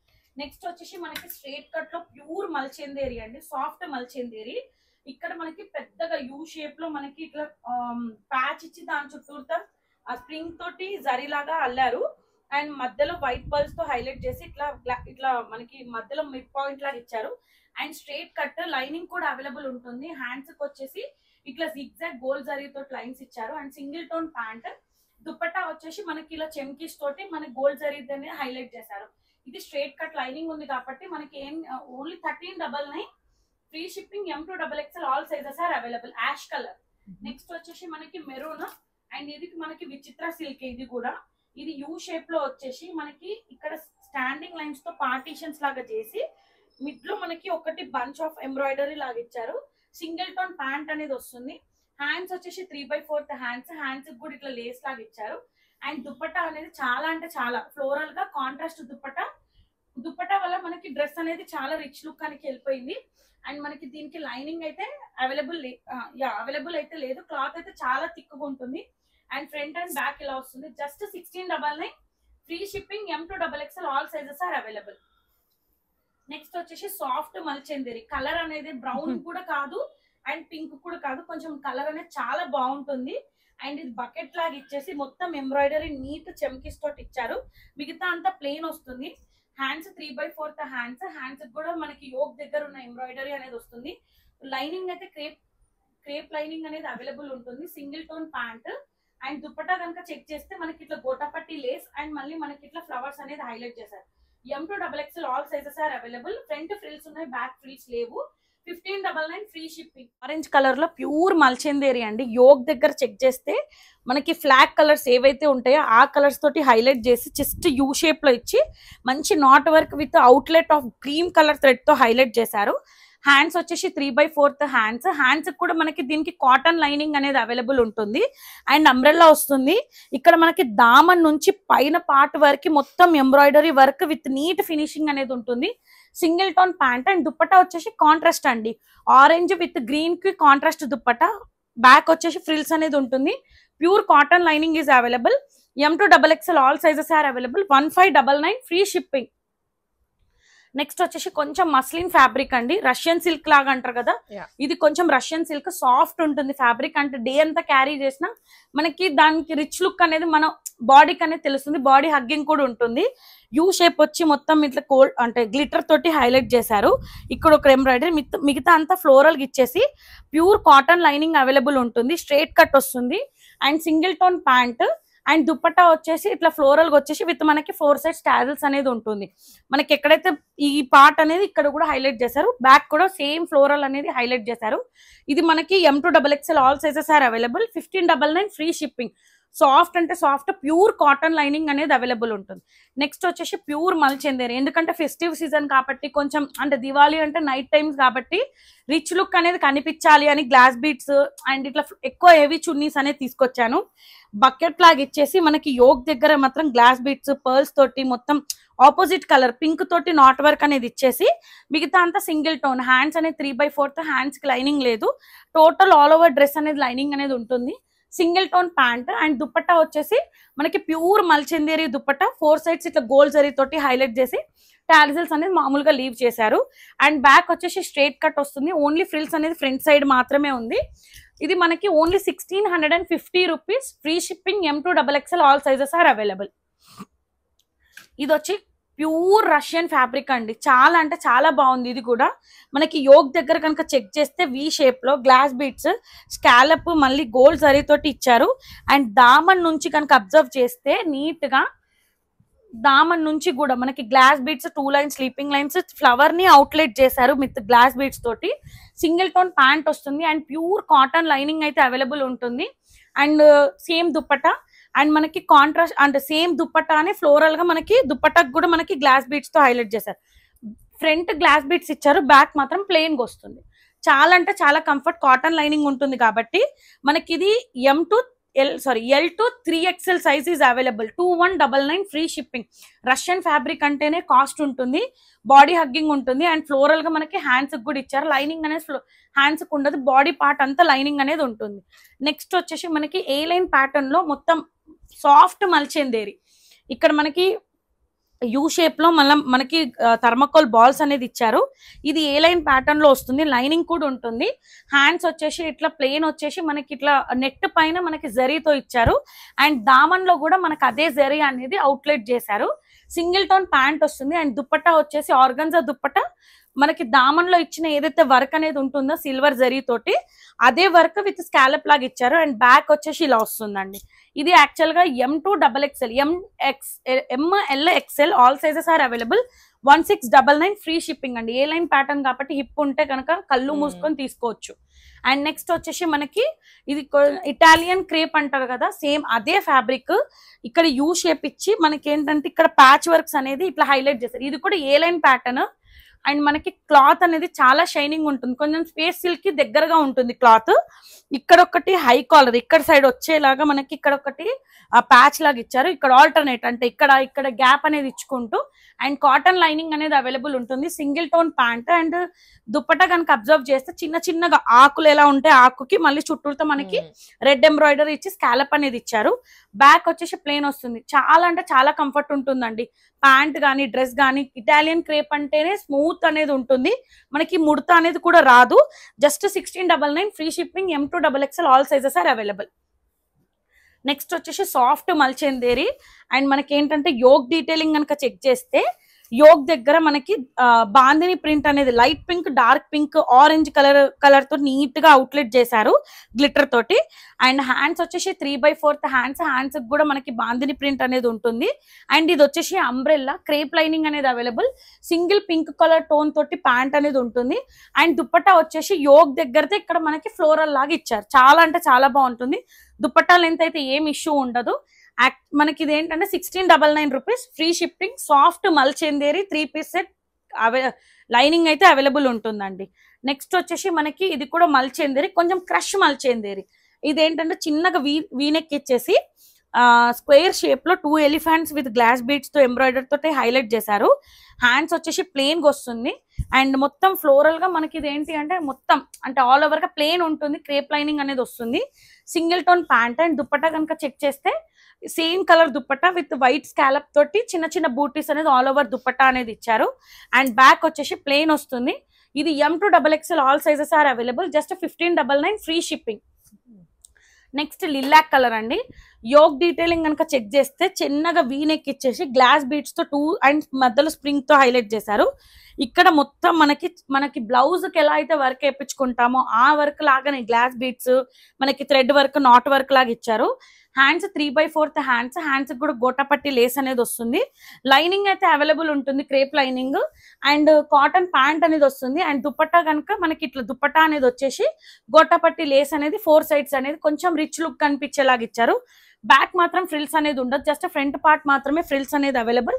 Next వచ్చేసి మనకి స్ట్రైట్ కట్ లో ప్యూర్ మల్చేందేరి అండి. సాఫ్ట్ మల్చేందేరి. ఇక్కడ మనకి పెద్దగా యూ షేప్ లో మనకి ఇట్లా ప్యాచ్ ఇచ్చి దాని చుట్టూరుతా ఆ స్ప్రింగ్ తోటి జరీలాగా అల్లారు. అండ్ మధ్యలో వైట్ పల్స్ తో హైలైట్ చేసి ఇట్లా మనకి మధ్యలో మిడ్ పాయింట్ లాగా ఇచ్చారు. అండ్ స్ట్రైట్ కట్ లైనింగ్ కూడా అవైలబుల్ ఉంటుంది. హ్యాండ్స్ కి వచ్చేసి ఇట్లా జిగ్జాగ్ గోల్డ్ జరీ తోటి లైన్స్ ఇచ్చారు. And single tone pant. Dupatta వచ్చేసి మనకి ఇలా చెమ్కీస్ తోటి మనకి గోల్డ్ జరీ హైలైట్ చేశారు. ఇది స్ట్రైట్ కట్ లైనింగ్ ఉంది కాబట్టి మనకి ఏం only 1399 free shipping. M2XXL all sizes are available. Ash colour. Next వచ్చేసి మనకి మెరూన్. అండ్ ఇది మనకి విచిత్ర సిల్క్. ఇది కూడా ఇది యూ షేప్ లో వచ్చేసి మనకి ఇక్కడ స్టాండింగ్ లైన్స్ తో పార్టీషన్స్ లాగా చేసి మిడ్ లో మనకి ఒకటి బంచ్ ఆఫ్ ఎంబ్రాయిడరీ లాగా ఇచ్చారు. సింగిల్ టోన్ ప్యాంట్ అనేది వస్తుంది. హ్యాండ్స్ వచ్చేసి 3/4 హ్యాండ్స్ కూడా ఇట్లా లేస్ లాగా ఇచ్చారు. అండ్ దుపట్టా అనేది చాలా అంటే చాలా ఫ్లోరల్ గా కాంట్రాస్ట్ దుపట్టా వల్ల మనకి డ్రెస్ అనేది చాలా రిచ్ లుక్ అని వెళ్ళిపోయింది. అండ్ మనకి దీనికి లైనింగ్ అయితే అవైలబుల్ అయితే లేదు. క్లాత్ అయితే చాలా థిక్ గా ఉంటుంది. అండ్ ఫ్రంట్ అండ్ బ్యాక్ ఇలా వస్తుంది. Just 1699 free shipping. M2XXL all sizes are available. Next వచ్చేసి సాఫ్ట్ మల్చెందేరి. కలర్ అనేది బ్రౌన్ కూడా కాదు అండ్ పింక్ కూడా కాదు. కొంచెం కలర్ అనేది చాలా బాగుంటుంది. అండ్ ఇది బకెట్ లాగా ఇచ్చేసి మొత్తం ఎంబ్రాయిడరీ నీట్ చెమ్కీస్ తోటి ఇచ్చారు. మిగతా అంతా ప్లెయిన్ వస్తుంది. హ్యాండ్స్ 3/4 హ్యాండ్స్ కూడా మనకి యోగ్ దగ్గర ఉన్న ఎంబ్రాయిడరీ అనేది వస్తుంది. లైనింగ్ అయితే క్రేప్ లైనింగ్ అనేది అవైలబుల్ ఉంటుంది. Single tone pant. And dupatta కనుక చెక్ చేస్తే మనకి ఇట్లా గోటాపట్టి లేస్ అండ్ మళ్ళీ మనకి ఇట్లా ఫ్లవర్స్ అనేది హైలైట్ చేశారు. M2XXL all sizes are available. Front frills ఉన్నాయి, బ్యాక్ ఫ్రిల్స్ లేవు. 1599 ఫ్రీ షిప్పింగ్. ఆరెంజ్ కలర్ లో ప్యూర్ మల్చెందేరి అండి. యోగ్ దగ్గర చెక్ చేస్తే మనకి ఫ్లాగ్ కలర్స్ ఏవైతే ఉంటాయో ఆ కలర్స్ తోటి హైలైట్ చేసి జస్ట్ యూ షేప్ లో ఇచ్చి మంచి knot work with outlet of cream colour thread తో హైలైట్ చేశారు. హ్యాండ్స్ వచ్చేసి 3/4 హ్యాండ్స్ కూడా మనకి దీనికి కాటన్ లైనింగ్ అనేది అవైలబుల్ ఉంటుంది అండ్ అంబ్రెల్లా వస్తుంది. ఇక్కడ మనకి దామన్ నుంచి పైన పార్ట్ వరకు మొత్తం embroidery work with neat finishing అనేది ఉంటుంది. Single tone pant and dupatta వచ్చేసి కాంట్రాస్ట్ అండి. ఆరెంజ్ విత్ గ్రీన్ కి కాంట్రాస్ట్ దుప్పట్టా. బ్యాక్ వచ్చేసి ఫ్రిల్స్ అనేది ఉంటుంది. Pure cotton lining is available. M to XXL all sizes are available. 1599 free shipping. Next వచ్చేసి కొంచెం మస్లిన్ ఫ్యాబ్రిక్ అండి. రష్యన్ సిల్క్ లాగా అంటారు కదా, ఇది కొంచెం రష్యన్ సిల్క్ సాఫ్ట్ ఉంటుంది ఫ్యాబ్రిక్. అంటే డే అంతా క్యారీ చేసినా మనకి దానికి రిచ్ లుక్ అనేది మన బాడీకి అనేది తెలుస్తుంది. బాడీ హగ్గింగ్ కూడా ఉంటుంది. యూ షేప్ వచ్చి మొత్తం ఇట్లా కోల్డ్ అంటే గ్లిటర్ తోటి హైలైట్ చేశారు. ఇక్కడ ఒక ఎంబ్రాయిడరీ, మిగతా అంతా ఫ్లోరల్ ఇచ్చేసి ప్యూర్ కాటన్ లైనింగ్ అవైలబుల్ ఉంటుంది. స్ట్రైట్ కట్ వస్తుంది and single tone pant and dupatta వచ్చేసి ఇట్లా ఫ్లోరల్ వచ్చేసి విత్ మనకి 4 సైడ్స్ టాజిల్స్ అనేది ఉంటుంది. మనకి ఎక్కడైతే ఈ పార్ట్ అనేది ఇక్కడ కూడా హైలైట్ చేశారు. బ్యాక్ కూడా సేమ్ ఫ్లోరల్ అనేది హైలైట్ చేశారు. ఇది మనకి M to XXL all sizes are available. 1599 free shipping. Soft అంటే సాఫ్ట్ ప్యూర్ కాటన్ లైనింగ్ అనేది అవైలబుల్ ఉంటుంది. నెక్స్ట్ వచ్చేసి ప్యూర్ మల్చెందేరి. ఎందుకంటే ఫెస్టివ్ సీజన్ కాబట్టి కొంచెం అంటే దివాళీ అంటే నైట్ టైమ్స్ కాబట్టి రిచ్ లుక్ అనేది కనిపించాలి అని గ్లాస్ బీట్స్ అండ్ ఇట్లా ఎక్కువ హెవీ చున్నీస్ అనేది తీసుకొచ్చాను. బకెట్ లాగా ఇచ్చేసి మనకి యోగ్ దగ్గర మాత్రం గ్లాస్ బీట్స్ పర్ల్స్ తోటి మొత్తం ఆపోజిట్ కలర్ పింక్ తోటి నాట్ వర్క్ అనేది ఇచ్చేసి మిగతా అంతా సింగిల్ టోన్. హ్యాండ్స్ అనేది 3/4 హ్యాండ్స్ కి లైనింగ్ లేదు. టోటల్ ఆల్ ఓవర్ డ్రెస్ అనేది లైనింగ్ అనేది ఉంటుంది. Single tone pant and dupatta వచ్చేసి మనకి ప్యూర్ మల్చెందేరి దుప్పట్టా. 4 సైడ్స్ ఇట్లా గోల్డ్ జరీ తోటి హైలైట్ చేసి టాజిల్స్ అనేది మామూలుగా లీవ్ చేశారు. అండ్ బ్యాక్ వచ్చేసి స్ట్రైట్ కట్ వస్తుంది. ఓన్లీ ఫ్రిల్స్ అనేది ఫ్రంట్ సైడ్ మాత్రమే ఉంది. ఇది మనకి only 1650 rupees. Free shipping. M to XXL all sizes are available. ఇది వచ్చి ప్యూర్ రష్యన్ ఫ్యాబ్రిక్ అండి. చాలా అంటే చాలా బాగుంది. ఇది కూడా మనకి యోగ్ దగ్గర కనుక చెక్ చేస్తే వి షేప్ లో గ్లాస్ బీట్స్ స్కాలప్ మళ్ళీ గోల్డ్ జరీతోటి ఇచ్చారు. అండ్ దామన్ నుంచి కనుక అబ్జర్వ్ చేస్తే నీట్ గా దామన్ నుంచి కూడా మనకి glass beads 2 lines sleeping lines flower ని అవుట్లెట్ చేశారు విత్ గ్లాస్ బీట్స్ తోటి. సింగిల్ టోన్ ప్యాంట్ వస్తుంది అండ్ ప్యూర్ కాటన్ లైనింగ్ అయితే అవైలబుల్ ఉంటుంది. అండ్ సేమ్ దుప్పట్టా అండ్ మనకి కాంట్రాస్ట్ అంటే సేమ్ దుప్పట్టానే ఫ్లోరల్ గా మనకి దుప్పట్టాకు కూడా మనకి గ్లాస్ బీట్స్ తో హైలైట్ చేశారు. ఫ్రంట్ గ్లాస్ బీట్స్ ఇచ్చారు. బ్యాక్ మాత్రం ప్లెయిన్ గా వస్తుంది. చాలా అంటే చాలా కంఫర్ట్ కాటన్ లైనింగ్ ఉంటుంది కాబట్టి మనకి ఇది L to 3XL size is available. 2199 free shipping. Russian fabric అంటేనే కాస్ట్ ఉంటుంది. బాడీ హగ్గింగ్ ఉంటుంది అండ్ ఫ్లోరల్ గా మనకి హ్యాండ్స్ కూడా ఇచ్చారు. లైనింగ్ అనేది హ్యాండ్స్ కు ఉండదు. బాడీ పార్ట్ అంతా లైనింగ్ అనేది ఉంటుంది. నెక్స్ట్ వచ్చేసి మనకి ఏ లైన్ ప్యాటర్న్ లో మొత్తం సాఫ్ట్ మల్చెందేరి. ఇక్కడ మనకి యూ షేప్ లో మనకి థర్మకోల్ బాల్స్ అనేది ఇచ్చారు. ఇది ఏ లైన్ ప్యాటర్న్ లో వస్తుంది. లైనింగ్ కూడా ఉంటుంది. హ్యాండ్స్ వచ్చేసి ఇట్లా ప్లెయిన్ వచ్చేసి మనకి ఇట్లా నెట్ పైన మనకి జరీతో ఇచ్చారు. అండ్ దామన్ లో కూడా మనకి అదే జరీ అనేది అవుట్లెట్ చేశారు. సింగిల్ టోన్ ప్యాంట్ వస్తుంది అండ్ దుప్పట్టా వచ్చేసి ఆర్గన్జా దుప్పట్టా. మనకి దామన్ లో ఇచ్చిన ఏదైతే వర్క్ అనేది ఉంటుందో సిల్వర్ జరీ తోటి అదే వర్క్ విత్ స్కాలప్ లాగా ఇచ్చారు. అండ్ బ్యాక్ వచ్చేసి ఇలా వస్తుందండి. ఇది యాక్చువల్ గా M to XXL ML XL all sizes are available. 1699 free shipping అండి. ఏ లైన్ ప్యాటర్న్ కాబట్టి హిప్ ఉంటే కనుక కళ్ళు మూసుకొని తీసుకోవచ్చు. అండ్ నెక్స్ట్ వచ్చేసి మనకి ఇది ఇటాలియన్ క్రేప్ అంటారు కదా, సేమ్ అదే ఫ్యాబ్రిక్. ఇక్కడ యూ షేప్ ఇచ్చి మనకి ఏంటంటే ఇక్కడ ప్యాచ్ వర్క్స్ అనేది ఇట్లా హైలైట్ చేస్తారు. ఇది కూడా ఏ లైన్ ప్యాటర్న్ అండ్ మనకి క్లాత్ అనేది చాలా షైనింగ్ ఉంటుంది. కొంచెం స్పేస్ సిల్క్ కి దగ్గరగా ఉంటుంది క్లాత్. ఇక్కడ ఒకటి హై కాలర్ ఇక్కడ సైడ్ వచ్చేలాగా మనకి ఇక్కడ ఒకటి ప్యాచ్ లాగా ఇచ్చారు. ఇక్కడ ఆల్టర్నేట్ అంటే ఇక్కడ గ్యాప్ అనేది ఇచ్చుకుంటూ అండ్ కాటన్ లైనింగ్ అనేది అవైలబుల్ ఉంటుంది. Single tone pant and dupatta కనుక అబ్జర్వ్ చేస్తే చిన్న చిన్నగా ఆకులు ఎలా ఉంటే ఆకుకి మళ్ళీ చుట్టూతో మనకి రెడ్ ఎంబ్రాయిడరీ ఇచ్చి స్కాలప్ అనేది ఇచ్చారు. బ్యాక్ వచ్చేసి ప్లెయిన్ వస్తుంది. చాలా అంటే చాలా కంఫర్ట్ ఉంటుందండి. ప్యాంట్ కానీ డ్రెస్ కానీ ఇటాలియన్ క్రేప్ అంటేనే స్మూత్ అనేది ఉంటుంది. మనకి ముడత అనేది కూడా రాదు. Just 1699 free shipping. M to XXL all sizes are available. Next వచ్చేసి సాఫ్ట్ మల్చెందేరి అండ్ మనకి ఏంటంటే యోగ్ డీటెయిలింగ్ కనుక చెక్ చేస్తే యోగ్ దగ్గర మనకి బాందిని ప్రింట్ అనేది light pink, dark pink, orange colour తో నీట్ గా అవుట్లెట్ చేశారు గ్లిటర్ తోటి. అండ్ హ్యాండ్స్ వచ్చేసి 3/4 హ్యాండ్స్ కూడా మనకి బాందిని ప్రింట్ అనేది ఉంటుంది. అండ్ ఇది వచ్చేసి అంబ్రెల్లా క్రేప్ లైనింగ్ అనేది available. Single pink colour tone తోటి ప్యాంట్ అనేది ఉంటుంది. అండ్ దుపట్టా వచ్చేసి యోగ్ దగ్గరతో ఇక్కడ మనకి ఫ్లోరల్ లాగా ఇచ్చారు. చాలా అంటే చాలా బాగుంటుంది. దుపట్టా లెంత్ అయితే ఏం ఇష్యూ ఉండదు. మనకి ఇది ఏంటంటే 1699 rupees, free shipping. Soft Mul Chanderi 3 piece set lining అయితే అవైలబుల్ ఉంటుందండి. నెక్స్ట్ వచ్చేసి మనకి ఇది కూడా మల్చేందేరి, కొంచెం క్రష్ మల్చేందేరి. ఇది ఏంటంటే చిన్నగా వీనెక్ ఇచ్చేసి స్క్వేర్ షేప్ లో 2 ఎలిఫెంట్స్ విత్ గ్లాస్ బీడ్స్ తో ఎంబ్రాయిడర్ తోటి హైలైట్ చేశారు. హ్యాండ్స్ వచ్చేసి ప్లెయిన్ గా వస్తుంది. అండ్ మొత్తం ఫ్లోరల్ గా మనకి ఇది ఏంటి అంటే మొత్తం అంటే ఆల్ ఓవర్ గా ప్లెయిన్ ఉంటుంది. క్రేప్ లైనింగ్ అనేది వస్తుంది. Single tone pant. And dupatta కనుక చెక్ చేస్తే same colour dupatta with white scallop తోటి చిన్న చిన్న బూటీస్ అనేది ఆల్ ఓవర్ దుపట్టా అనేది ఇచ్చారు. అండ్ బ్యాక్ వచ్చేసి ప్లెయిన్ వస్తుంది. ఇది M to XXL all sizes are available. Just 1599 free shipping. Next lilac colour అండి. యోగ్ డీటెయిలింగ్ కనుక చెక్ చేస్తే చిన్నగా వీనెక్ ఇచ్చేసి గ్లాస్ బీడ్స్ తో 2 అండ్ మధ్యలో స్ప్రింగ్ తో హైలైట్ చేశారు. ఇక్కడ మొత్తం మనకి బ్లౌజ్ కి ఎలా అయితే వర్క్ వేయించుకుంటామో ఆ వర్క్ లాగానే గ్లాస్ బీడ్స్, మనకి థ్రెడ్ వర్క్, నాట్ వర్క్ లాగా ఇచ్చారు. హ్యాండ్స్ 3/4 హ్యాండ్స్ కూడా గోటాపట్టి లేస్ అనేది వస్తుంది. లైనింగ్ అయితే అవైలబుల్ ఉంటుంది, crepe lining. And cotton pant అనేది వస్తుంది. అండ్ దుపట్టా కనుక మనకి ఇట్లా దుపట్టా అనేది వచ్చేసి గోటాపట్టి లేస్ అనేది 4 సైడ్స్ అనేది కొంచెం రిచ్ లుక్ కనిపించేలాగా ఇచ్చారు. బ్యాక్ మాత్రం ఫ్రిల్స్ అనేది ఉండదు. జస్ట్ ఫ్రంట్ పార్ట్ మాత్రమే ఫ్రిల్స్ అనేది అవైలబుల్.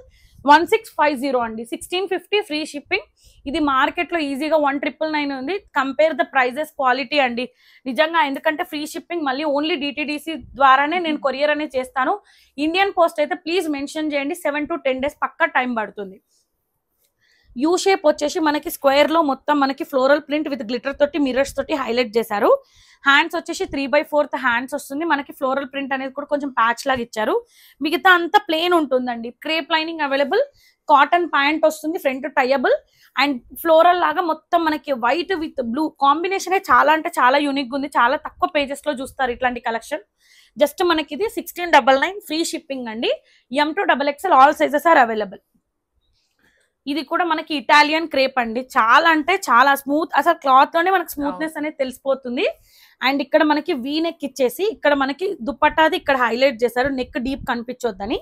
1650 అండి, 1650 ఫ్రీ షిప్పింగ్. ఇది మార్కెట్ లో ఈజీగా 1999 ఉంది. కంపేర్ ద ప్రైజెస్, క్వాలిటీ అండి నిజంగా. ఎందుకంటే ఫ్రీ షిప్పింగ్ మళ్ళీ ఓన్లీ DTDC ద్వారానే నేను కొరియర్ అనేది చేస్తాను. ఇండియన్ పోస్ట్ అయితే ప్లీజ్ మెన్షన్ చేయండి. 7 to 10 days పక్కా టైం పడుతుంది. యూ షేప్ వచ్చేసి మనకి స్క్వేర్ లో మొత్తం మనకి ఫ్లోరల్ ప్రింట్ విత్ గ్లిటర్ తోటి మిర్రర్స్ తోటి హైలైట్ చేశారు. హ్యాండ్స్ వచ్చేసి 3/4 హ్యాండ్స్ వస్తుంది. మనకి ఫ్లోరల్ ప్రింట్ అనేది కూడా కొంచెం ప్యాచ్ లాగా ఇచ్చారు. మిగతా అంతా ప్లెయిన్ ఉంటుందండి. Crepe lining available. Cotton pant వస్తుంది, ఫ్రంట్ టైయబుల్. అండ్ ఫ్లోరల్ లాగా మొత్తం మనకి వైట్ విత్ బ్లూ కాంబినేషన్ చాలా అంటే చాలా యూనిక్ ఉంది. చాలా తక్కువ పేజెస్ లో చూస్తారు ఇట్లాంటి కలెక్షన్. జస్ట్ మనకి ఇది 1699 ఫ్రీ షిప్పింగ్ అండి. M to XXL all sizes are available. ఇది కూడా మనకి ఇటాలియన్ క్రేప్ అండి. చాలా అంటే చాలా స్మూత్, అసలు క్లాత్ లోనే మనకి స్మూత్నెస్ అనేది తెలిసిపోతుంది. అండ్ ఇక్కడ మనకి వీ నెక్ ఇచ్చేసి ఇక్కడ మనకి దుపట్టాది ఇక్కడ హైలైట్ చేశారు. నెక్ డీప్ కనిపించొద్దని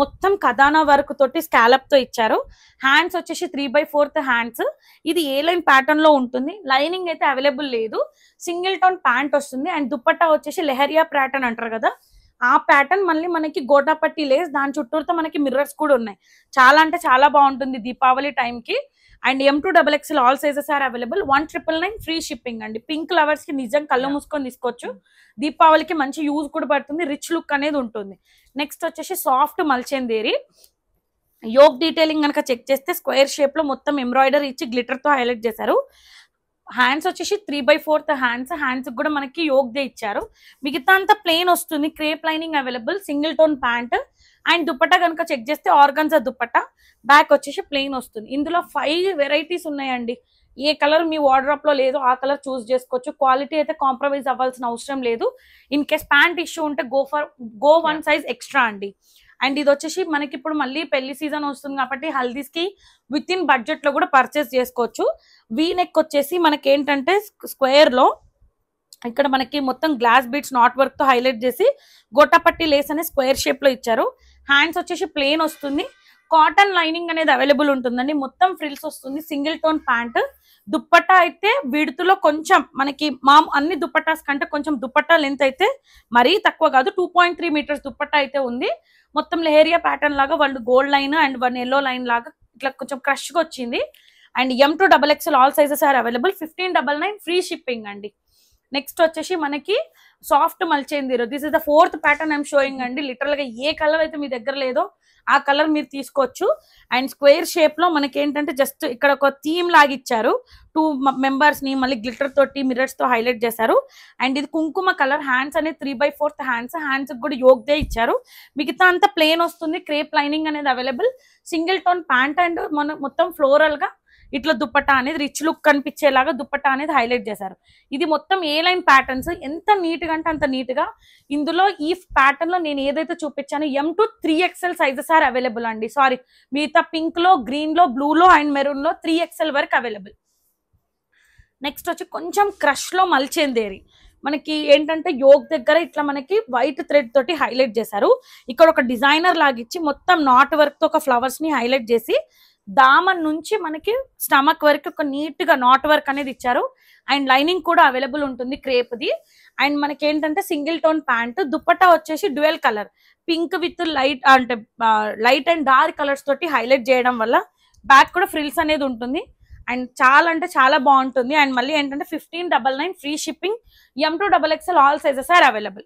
మొత్తం కదానా వర్క్ తోటి స్కాలప్ తో ఇచ్చారు. హ్యాండ్స్ వచ్చేసి 3/4 హ్యాండ్స్. ఇది ఏ లైన్ ప్యాటర్న్ లో ఉంటుంది. లైనింగ్ అయితే అవైలబుల్ లేదు. సింగిల్ టోన్ ప్యాంట్ వస్తుంది. అండ్ దుపట్టా వచ్చేసి లెహరియా ప్యాటర్న్ అంటారు కదా, ఆ ప్యాటర్న్ మళ్ళీ మనకి గోటాపట్టి లేస్, దాని చుట్టూతో మనకి మిర్రర్స్ కూడా ఉన్నాయి. చాలా అంటే చాలా బాగుంటుంది దీపావళి టైంకి. And M to XXL all sizes are available. 1999 free shipping అండి. పింక్ లవర్స్ కి నిజం కళ్ళు మూసుకొని తీసుకోవచ్చు. దీపావళికి మంచి యూజ్ కూడా పడుతుంది, రిచ్ లుక్ అనేది ఉంటుంది. నెక్స్ట్ వచ్చేసి సాఫ్ట్ మల్చేందేరి. యోగ్ డీటెయిలింగ్ కనుక చెక్ చేస్తే స్క్వేర్ షేప్ లో మొత్తం ఎంబ్రాయిడరీ ఇచ్చి గ్లిటర్ తో హైలైట్ చేశారు. హ్యాండ్స్ వచ్చేసి 3/4 హ్యాండ్స్ కూడా మనకి యోగ్ దే ఇచ్చారు. మిగతా అంతా ప్లెయిన్ వస్తుంది. Crepe lining available. Single tone pant. And dupatta కనుక చెక్ చేస్తే ఆర్గన్జా దుపట్టా. బ్యాక్ వచ్చేసి ప్లెయిన్ వస్తుంది. ఇందులో 5 వెరైటీస్ ఉన్నాయండి. ఏ కలర్ మీ వార్డ్రోబ్ లో లేదో ఆ కలర్ చూస్ చేసుకోవచ్చు. క్వాలిటీ అయితే కాంప్రమైజ్ అవ్వాల్సిన అవసరం లేదు. ఇన్ కేస్ ప్యాంట్ ఇష్యూ ఉంటే గో 1 సైజ్ ఎక్స్ట్రా అండి. అండ్ ఇది వచ్చేసి మనకి ఇప్పుడు మళ్ళీ పెళ్లి సీజన్ వస్తుంది కాబట్టి హల్దీస్ కి విత్ ఇన్ బడ్జెట్ లో కూడా పర్చేస్ చేసుకోవచ్చు. వీ నెక్ వచ్చేసి మనకి ఏంటంటే స్క్వేర్ లో ఇక్కడ మనకి మొత్తం గ్లాస్ బీడ్స్ నాట్ వర్క్ తో హైలైట్ చేసి గోటాపట్టి లేస్ అనే స్క్వేర్ షేప్ లో ఇచ్చారు. హ్యాండ్స్ వచ్చేసి ప్లెయిన్ వస్తుంది. కాటన్ లైనింగ్ అనేది అవైలబుల్ ఉంటుందండి. మొత్తం ఫ్రిల్స్ వస్తుంది. Single tone pant. దుప్పట్టా అయితే విడుతులో కొంచెం మనకి అన్ని దుప్పట్టాస్ కంటే కొంచెం దుప్పట్టా లెంత్ అయితే మరీ తక్కువ కాదు. 2.3 meters దుప్పట్టా అయితే ఉంది. మొత్తం లెహరియా ప్యాటర్న్ లాగా వాళ్ళు gold line and 1 yellow line లాగా ఇట్లా కొంచెం క్రష్ గా వచ్చింది. And M to XXL all sizes are available. 1599 free shipping అండి. నెక్స్ట్ వచ్చేసి మనకి సాఫ్ట్ మల్చేందిరో. This is the 4th pattern I'm showing అండి. లిటరల్ గా ఏ కలర్ అయితే మీ దగ్గర లేదో ఆ కలర్ మీరు తీసుకోవచ్చు. అండ్ స్క్వేర్ షేప్ లో మనకి ఏంటంటే జస్ట్ ఇక్కడ ఒక థీమ్ లాగా ఇచ్చారు. 2 members ని మళ్ళీ గ్లిటర్ తోటి మిర్రర్స్ తో హైలైట్ చేశారు. అండ్ ఇది కుంకుమ కలర్. హ్యాండ్స్ అనేది 3/4 హ్యాండ్స్ కూడా యోగ్ దే ఇచ్చారు. మిగతా అంతా ప్లెయిన్ వస్తుంది. క్రేప్ లైనింగ్ అనేది available. Single tone pant and మొత్తం ఫ్లోరల్ గా ఇట్లా దుప్పట్టా అనేది రిచ్ లుక్ కనిపించేలాగా దుప్పట్టా అనేది హైలైట్ చేశారు. ఇది మొత్తం ఏ లైన్ ప్యాటర్న్స్, ఎంత నీట్ గా అంటే అంత నీట్ గా. ఇందులో ఈ ప్యాటర్న్ లో నేను ఏదైతే చూపించానో M to 3XL sizes are available అండి. సారీ, మిగతా పింక్ లో, గ్రీన్ లో, బ్లూ లో అండ్ మెరూన్ లో 3XL వరకు అవైలబుల్. నెక్స్ట్ వచ్చి కొంచెం క్రష్ లో మల్చేందేరి, మనకి ఏంటంటే యోగ్ దగ్గర ఇట్లా మనకి వైట్ థ్రెడ్ తోటి హైలైట్ చేశారు. ఇక్కడ ఒక డిజైనర్ లాగిచ్చి మొత్తం నాట్ వర్క్ తో ఒక ఫ్లవర్స్ ని హైలైట్ చేసి దామన్ నుంచి మనకి స్టమక్ వరకు ఒక నీట్ గా నాట్ వర్క్ అనేది ఇచ్చారు. అండ్ లైనింగ్ కూడా అవైలబుల్ ఉంటుంది క్రేప్ ది. అండ్ మనకి ఏంటంటే సింగిల్ టోన్ ప్యాంట్, దుపట్టా వచ్చేసి dual colour pink with light అంటే లైట్ అండ్ డార్క్ కలర్స్ తోటి హైలైట్ చేయడం వల్ల బ్యాక్ కూడా ఫ్రిల్స్ అనేది ఉంటుంది. అండ్ చాలా అంటే చాలా బాగుంటుంది. అండ్ మళ్ళీ ఏంటంటే 1599 free shipping, M to XXL all sizes are available.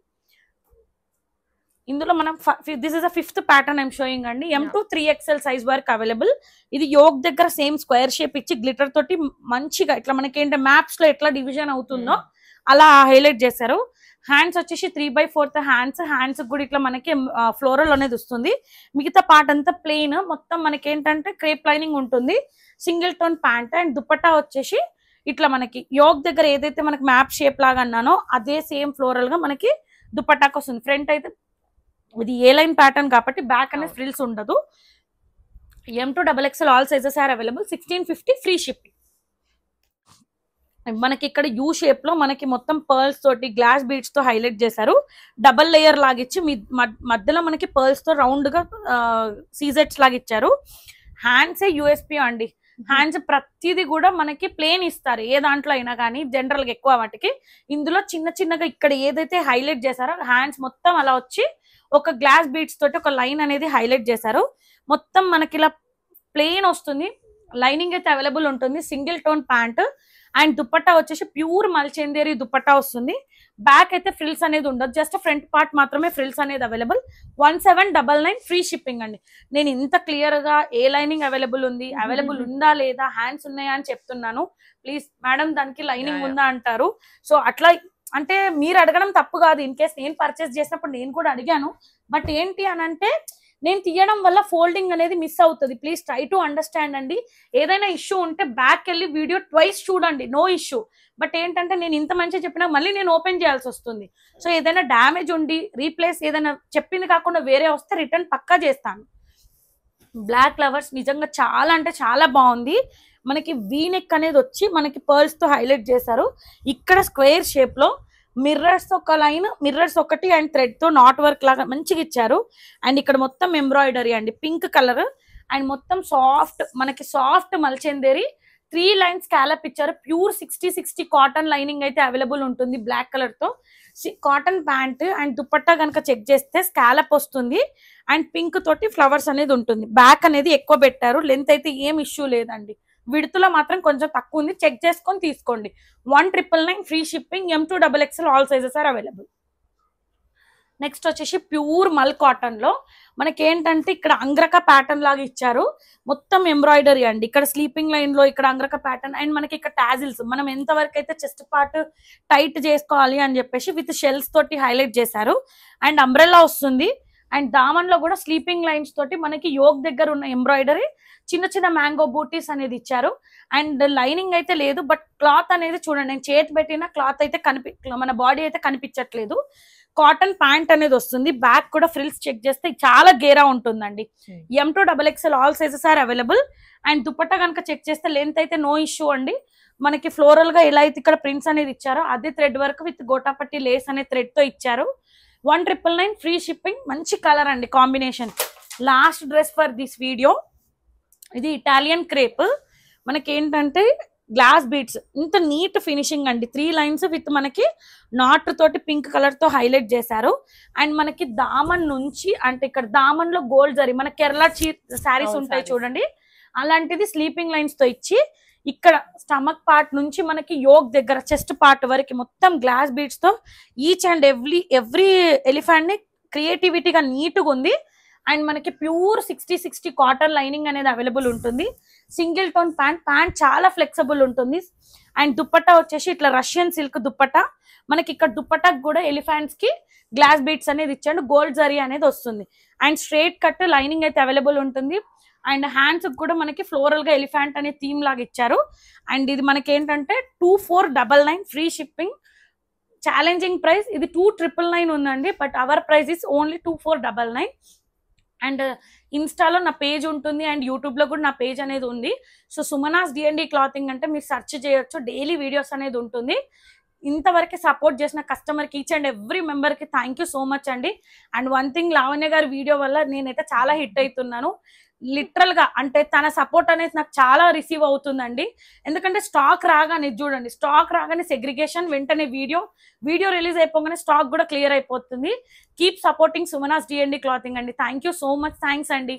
ఇందులో మనం this is a 5th pattern I'm showing అండి. M to 3XL సైజ్ వరకు అవైలబుల్. ఇది యోగ్ దగ్గర సేమ్ స్క్వేర్ షేప్ ఇచ్చి గ్లిటర్ తోటి మంచిగా ఇట్లా మనకి ఏంటంటే మ్యాప్స్ లో ఎట్లా డివిజన్ అవుతుందో అలా హైలైట్ చేశారు. హ్యాండ్స్ వచ్చేసి 3/4 హ్యాండ్స్ కూడా ఇట్లా మనకి ఫ్లోరల్ అనేది వస్తుంది. మిగతా పార్ట్ అంతా ప్లెయిన్, మొత్తం మనకి ఏంటంటే క్రేప్ లైనింగ్ ఉంటుంది. Single tone pant and dupatta వచ్చేసి ఇట్లా మనకి యోగ్ దగ్గర ఏదైతే మనకి మ్యాప్ షేప్ లాగా అన్నానో అదే సేమ్ ఫ్లోరల్ గా మనకి దుపట్టాకి వస్తుంది. ఫ్రంట్ అయితే ఇది ఏ లైన్ ప్యాటర్న్ కాబట్టి బ్యాక్ అనేది ఫ్రిల్స్ ఉండదు. M to XXL all sizes are available. 1650 free shipping. మనకి ఇక్కడ యూ షేప్ లో మనకి మొత్తం పర్ల్స్ తోటి గ్లాస్ బీడ్స్ తో హైలైట్ చేశారు. డబల్ లేయర్ లాగిచ్చి మధ్యలో మనకి పర్ల్స్ తో రౌండ్ గా సీజెట్స్ లాగా ఇచ్చారు. హ్యాండ్స్ USP అండి. హ్యాండ్స్ ప్రతిది కూడా మనకి ప్లేన్ ఇస్తారు ఏ దాంట్లో అయినా కానీ, జనరల్ గా ఎక్కువ వాటికి. ఇందులో చిన్న చిన్నగా ఇక్కడ ఏదైతే హైలైట్ చేశారో హ్యాండ్స్ మొత్తం అలా వచ్చి ఒక గ్లాస్ బీడ్స్ తోటి ఒక లైన్ అనేది హైలైట్ చేశారు. మొత్తం మనకి ఇలా ప్లేన్ వస్తుంది. లైనింగ్ అయితే అవైలబుల్ ఉంటుంది. Single tone pant and dupatta వచ్చేసి ప్యూర్ మల్చేందేరి దుపట్టా వస్తుంది. బ్యాక్ అయితే ఫ్రిల్స్ అనేది ఉండదు, జస్ట్ ఫ్రంట్ పార్ట్ మాత్రమే ఫ్రిల్స్ అనేది అవైలబుల్. 1799 ఫ్రీ షిప్పింగ్ అండి. నేను ఇంత క్లియర్ గా ఏ లైనింగ్ అవైలబుల్ ఉంది, అవైలబుల్ ఉందా లేదా, హ్యాండ్స్ ఉన్నాయా అని చెప్తున్నాను. ప్లీజ్ మేడం దానికి లైనింగ్ ఉందా అంటారు. సో అట్లా అంటే మీరు అడగడం తప్పు కాదు. ఇన్ కేస్ నేను పర్చేస్ చేసినప్పుడు నేను కూడా అడిగాను. బట్ ఏంటి అని అంటే నేను తీయడం వల్ల ఫోల్డింగ్ అనేది మిస్ అవుతుంది. ప్లీజ్ ట్రై టు అండర్స్టాండ్ అండి. ఏదైనా ఇష్యూ ఉంటే బ్యాక్ వెళ్ళి వీడియో ట్వైస్ చూడండి, నో ఇష్యూ. బట్ ఏంటంటే నేను ఇంత మంచిగా చెప్పినా మళ్ళీ నేను ఓపెన్ చేయాల్సి వస్తుంది. సో ఏదైనా డ్యామేజ్ ఉండి రీప్లేస్ ఏదైనా చెప్పింది కాకుండా వేరే వస్తే రిటర్న్ పక్కా చేస్తాను. బ్లాక్ ఫ్లవర్స్ నిజంగా చాలా అంటే చాలా బాగుంది. మనకి వీ నెక్ అనేది వచ్చి మనకి పర్ల్స్ తో హైలైట్ చేశారు. ఇక్కడ స్క్వేర్ షేప్ లో మిర్రర్స్ ఒక లైన్, మిర్రర్స్ ఒకటి అండ్ థ్రెడ్ తో నాట్ వర్క్ లాగా మంచిగా ఇచ్చారు. అండ్ ఇక్కడ మొత్తం ఎంబ్రాయిడరీ అండి, పింక్ కలర్ అండ్ మొత్తం సాఫ్ట్ మనకి సాఫ్ట్ మల్చేందేరి 3 లైన్స్ స్కాలప్ ఇచ్చారు. ప్యూర్ 60 కాటన్ లైనింగ్ అయితే అవైలబుల్ ఉంటుంది బ్లాక్ కలర్ తో. కాటన్ ప్యాంట్ అండ్ దుపట్టా కనుక చెక్ చేస్తే స్కాలప్ వస్తుంది అండ్ పింక్ తోటి ఫ్లవర్స్ అనేది ఉంటుంది. బ్యాక్ అనేది ఎక్కువ పెట్టారు, లెంత్ అయితే ఏం ఇష్యూ లేదండి. విడుతులో మాత్రం కొంచెం తక్కువ ఉంది, చెక్ చేసుకొని తీసుకోండి. 1999 free shipping. M to XXL all sizes are available. Next వచ్చేసి ప్యూర్ మల్ కాటన్ లో మనకి ఏంటంటే ఇక్కడ అంగ్రక ప్యాటర్న్ లాగా ఇచ్చారు. మొత్తం ఎంబ్రాయిడరీ అండి. ఇక్కడ స్లీపింగ్ లైన్ లో ఇక్కడ అంగ్రక ప్యాటర్న్ అండ్ మనకి ఇక్కడ టాజిల్స్ మనం ఎంత వరకు అయితే చెస్ట్ పార్ట్ టైట్ చేసుకోవాలి అని చెప్పేసి విత్ షెల్స్ తోటి హైలైట్ చేశారు. అండ్ అంబ్రెల్లా వస్తుంది. అండ్ దామన్ లో కూడా స్లీపింగ్ లైన్స్ తోటి మనకి యోగ్ దగ్గర ఉన్న ఎంబ్రాయిడరీ చిన్న చిన్న మ్యాంగో బూటీస్ అనేది ఇచ్చారు. అండ్ లైనింగ్ అయితే లేదు, బట్ క్లాత్ అనేది చూడండి, నేను చేతి పెట్టిన క్లాత్ అయితే మన బాడీ అయితే కనిపించట్లేదు. కాటన్ ప్యాంట్ అనేది వస్తుంది. బ్యాక్ కూడా ఫ్రిల్స్ చెక్ చేస్తే చాలా గేరా ఉంటుందండి. M to XXL all sizes are available. And dupatta కనుక చెక్ చేస్తే లెంత్ అయితే నో ఇష్యూ అండి. మనకి ఫ్లోరల్ గా ఎలా అయితే ఇక్కడ ప్రింట్స్ అనేది ఇచ్చారో అదే thread work with gotapatti lace అనే థ్రెడ్ తో ఇచ్చారు. 1999 ఫ్రీ షిప్పింగ్. మంచి కలర్ అండి combination. Last dress for this video. ఇది ఇటాలియన్ క్రేప్. మనకి ఏంటంటే గ్లాస్ బీడ్స్, ఇంత నీట్ ఫినిషింగ్ అండి. 3 లైన్స్ విత్ మనకి నాట్ తోటి పింక్ కలర్ తో హైలైట్ చేశారు. అండ్ మనకి దామన్ నుంచి అంటే ఇక్కడ దామన్ లో గోల్డ్ జరీ మన కేరళ శారీస్ ఉంటాయి చూడండి, అలాంటిది స్లీపింగ్ లైన్స్ తో ఇచ్చి ఇక్కడ స్టమక్ పార్ట్ నుంచి మనకి యోగ్ దగ్గర చెస్ట్ పార్ట్ వరకు మొత్తం గ్లాస్ బీడ్స్ తో ఈచ్ అండ్ ఎవ్రీ ఎలిఫెంట్ ని క్రియేటివిటీగా నీట్గా ఉంది. అండ్ మనకి ప్యూర్ 60 కాటన్ లైనింగ్ అనేది అవైలబుల్ ఉంటుంది. సింగిల్ టోన్ ప్యాంట్ చాలా ఫ్లెక్సిబుల్ ఉంటుంది. అండ్ దుపట్టా వచ్చేసి ఇట్లా రష్యన్ సిల్క్ దుపట్టా. మనకి ఇక్కడ దుపట్టాకి కూడా ఎలిఫెంట్స్ కి గ్లాస్ బీడ్స్ అనేది ఇచ్చాడు, గోల్డ్ జరీ అనేది వస్తుంది. అండ్ స్ట్రైట్ కట్ లైనింగ్ అయితే అవైలబుల్ ఉంటుంది. అండ్ హ్యాండ్స్ కూడా మనకి ఫ్లోరల్ గా ఎలిఫెంట్ అనే థీమ్ లాగా ఇచ్చారు. అండ్ ఇది మనకి ఏంటంటే 2499 ఫ్రీ షిప్పింగ్. Challenging price. ఇది 2999 ఉందండి, but our price is only 2499. And ఇన్స్టాలో నా పేజ్ ఉంటుంది అండ్ యూట్యూబ్ లో కూడా నా పేజ్ అనేది ఉంది. సో సుమనాస్ D&D క్లాతింగ్ అంటే మీరు సెర్చ్ చేయొచ్చు, డైలీ వీడియోస్ అనేది ఉంటుంది. ఇంతవరకు సపోర్ట్ చేసిన కస్టమర్కి ఈచ్ అండ్ ఎవ్రీ మెంబర్కి థ్యాంక్ యూ సో మచ్ అండి. అండ్ వన్ థింగ్, లావణ్య గారి వీడియో వల్ల నేనైతే చాలా హిట్ అవుతున్నాను. లిటరల్ గా అంటే తన సపోర్ట్ అనేది నాకు చాలా రిసీవ్ అవుతుందండి. ఎందుకంటే స్టాక్ రాగానే చూడండి, స్టాక్ రాగానే సెగ్రిగేషన్, వెంటనే వీడియో రిలీజ్ అయిపోగానే స్టాక్ కూడా క్లియర్ అయిపోతుంది. Keep supporting Sumanas D&D clothing అండి. Thank you so much. Thanks అండి.